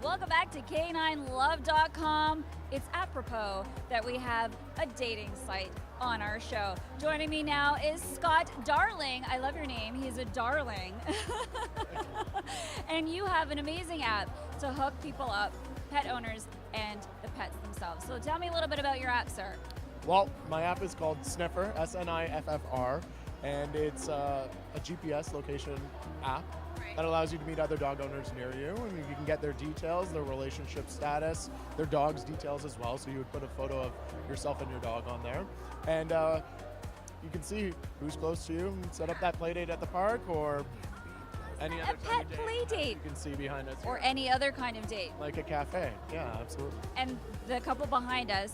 Welcome back to K9Love.com. It's apropos that we have a dating site on our show. Joining me now is Scott Darling. I love your name. He's a darling. And you have an amazing app to hook people up, pet owners and the pets themselves. So tell me a little bit about your app, sir. Well, my app is called Sniffr, S-N-I-F-F-R, and it's a GPS location app that allows you to meet other dog owners near you, and you can get their details, their relationship status, their dog's details as well. So you would put a photo of yourself and your dog on there, and you can see who's close to you and set up that play date at the park or any other pet play date. You can see behind us. Or any other kind of date. Like a cafe. Yeah, absolutely. And the couple behind us,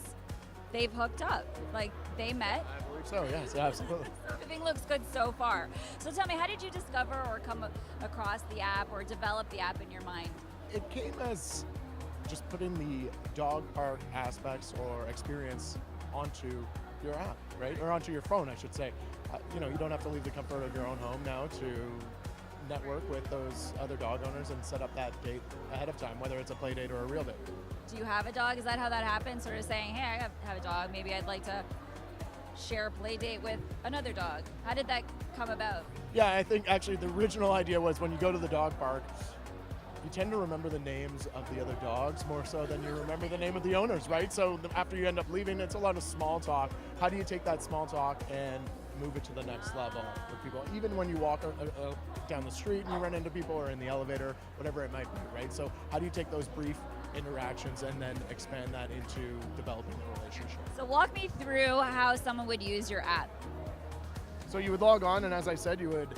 they've hooked up. Like, they met. I believe so, yes, absolutely. Everything looks good so far. So tell me, how did you discover or come across the app or develop the app in your mind? It came as just putting the dog park aspects or experience onto your app, right? Or onto your phone, I should say. You don't have to leave the comfort of your own home now to network with those other dog owners and set up that date ahead of time, whether it's a play date or a real date. Do you have a dog? Is that how that happens? Sort of saying, hey, I have a dog. Maybe I'd like to share a play date with another dog. How did that come about? Yeah, I think actually the original idea was when you go to the dog park, you tend to remember the names of the other dogs more so than you remember the name of the owners, right? So after you end up leaving, it's a lot of small talk. How do you take that small talk and move it to the next level with people? Even when you walk down the street and you run into people or in the elevator, whatever it might be, right? So how do you take those brief interactions and then expand that into developing a relationship? So walk me through how someone would use your app. So you would log on, and as I said, you would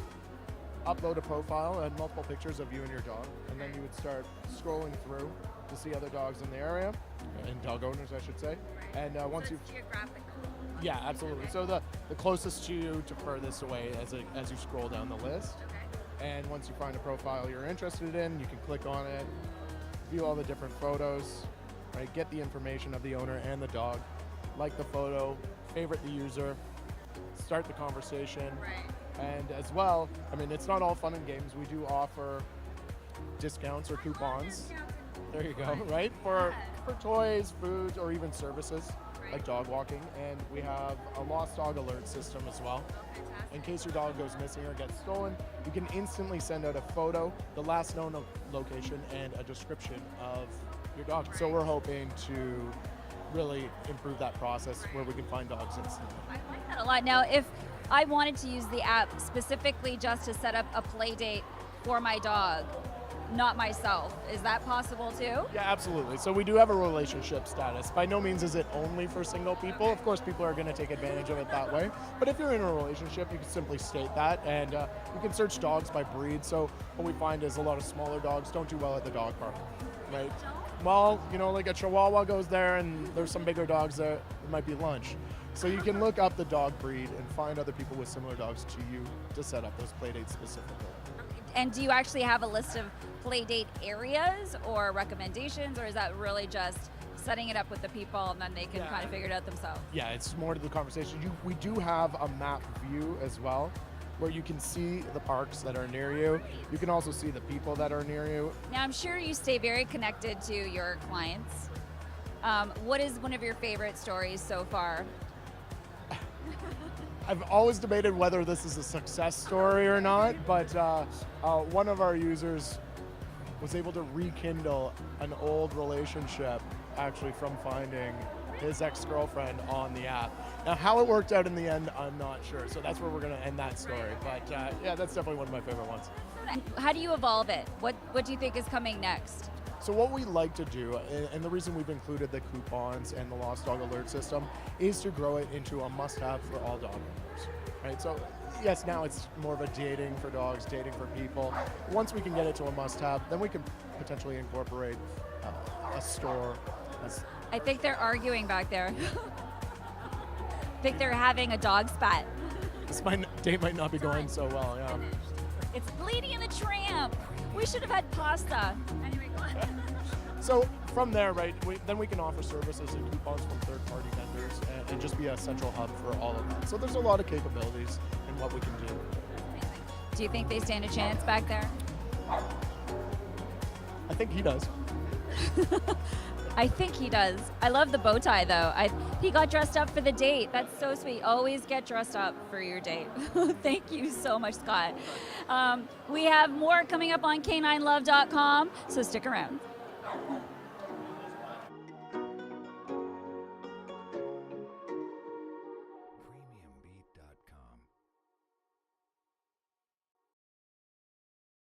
upload a profile and multiple pictures of you and your dog, and then you would start scrolling through to see other dogs in the area, and dog owners, I should say. And once you geographical. Yeah, absolutely. So the closest to you to furthest away as you scroll down the list. Okay. And once you find a profile you're interested in, you can click on it, view all the different photos, right? Get the information of the owner and the dog, like the photo, favorite the user, start the conversation. Right. And as well, I mean, it's not all fun and games. We do offer discounts or coupons. There you go, right? For toys, food, or even services like dog walking. And we have a lost dog alert system as well. In case your dog goes missing or gets stolen, you can instantly send out a photo, the last known location, and a description of your dog. So we're hoping to really improve that process where we can find dogs instantly. I like that a lot. Now, if I wanted to use the app specifically just to set up a play date for my dog, not myself, is that possible too? Yeah, absolutely. So we do have a relationship status. By no means is it only for single people. Okay. Of course, people are going to take advantage of it that way. But if you're in a relationship, you can simply state that, and you can search dogs by breed. So what we find is a lot of smaller dogs don't do well at the dog park, right? Well, like a Chihuahua goes there, and there's some bigger dogs there. It might be lunch. So you can look up the dog breed and find other people with similar dogs to you to set up those play dates specifically. And do you actually have a list of play date areas or recommendations, or is that really just setting it up with the people and then they can kind of figure it out themselves? Yeah, it's more to the conversation. We do have a map view as well, where you can see the parks that are near you. You can also see the people that are near you. Now, I'm sure you stay very connected to your clients. What is one of your favorite stories so far? I've always debated whether this is a success story or not, but one of our users was able to rekindle an old relationship actually from finding his ex-girlfriend on the app. Now, how it worked out in the end, I'm not sure. So that's where we're going to end that story. But yeah, that's definitely one of my favorite ones. How do you evolve it? What do you think is coming next? So what we like to do, and the reason we've included the coupons and the lost dog alert system, is to grow it into a must-have for all dog owners, right? So yes, now it's more of a dating for dogs, dating for people. Once we can get it to a must-have, then we can potentially incorporate a store. I think they're arguing back there. I think they're having a dog spat. This date might not be going so well, yeah. It's Lady and the Tramp. We should have had pasta. Anyway, go on. So from there, right, then we can offer services and coupons from third-party vendors and just be a central hub for all of that. So there's a lot of capabilities in what we can do. Do you think they stand a chance back there? I think he does. I think he does. I love the bow tie, though. He got dressed up for the date. That's so sweet. Always get dressed up for your date. Thank you so much, Scott. We have more coming up on caninelove.com, so stick around.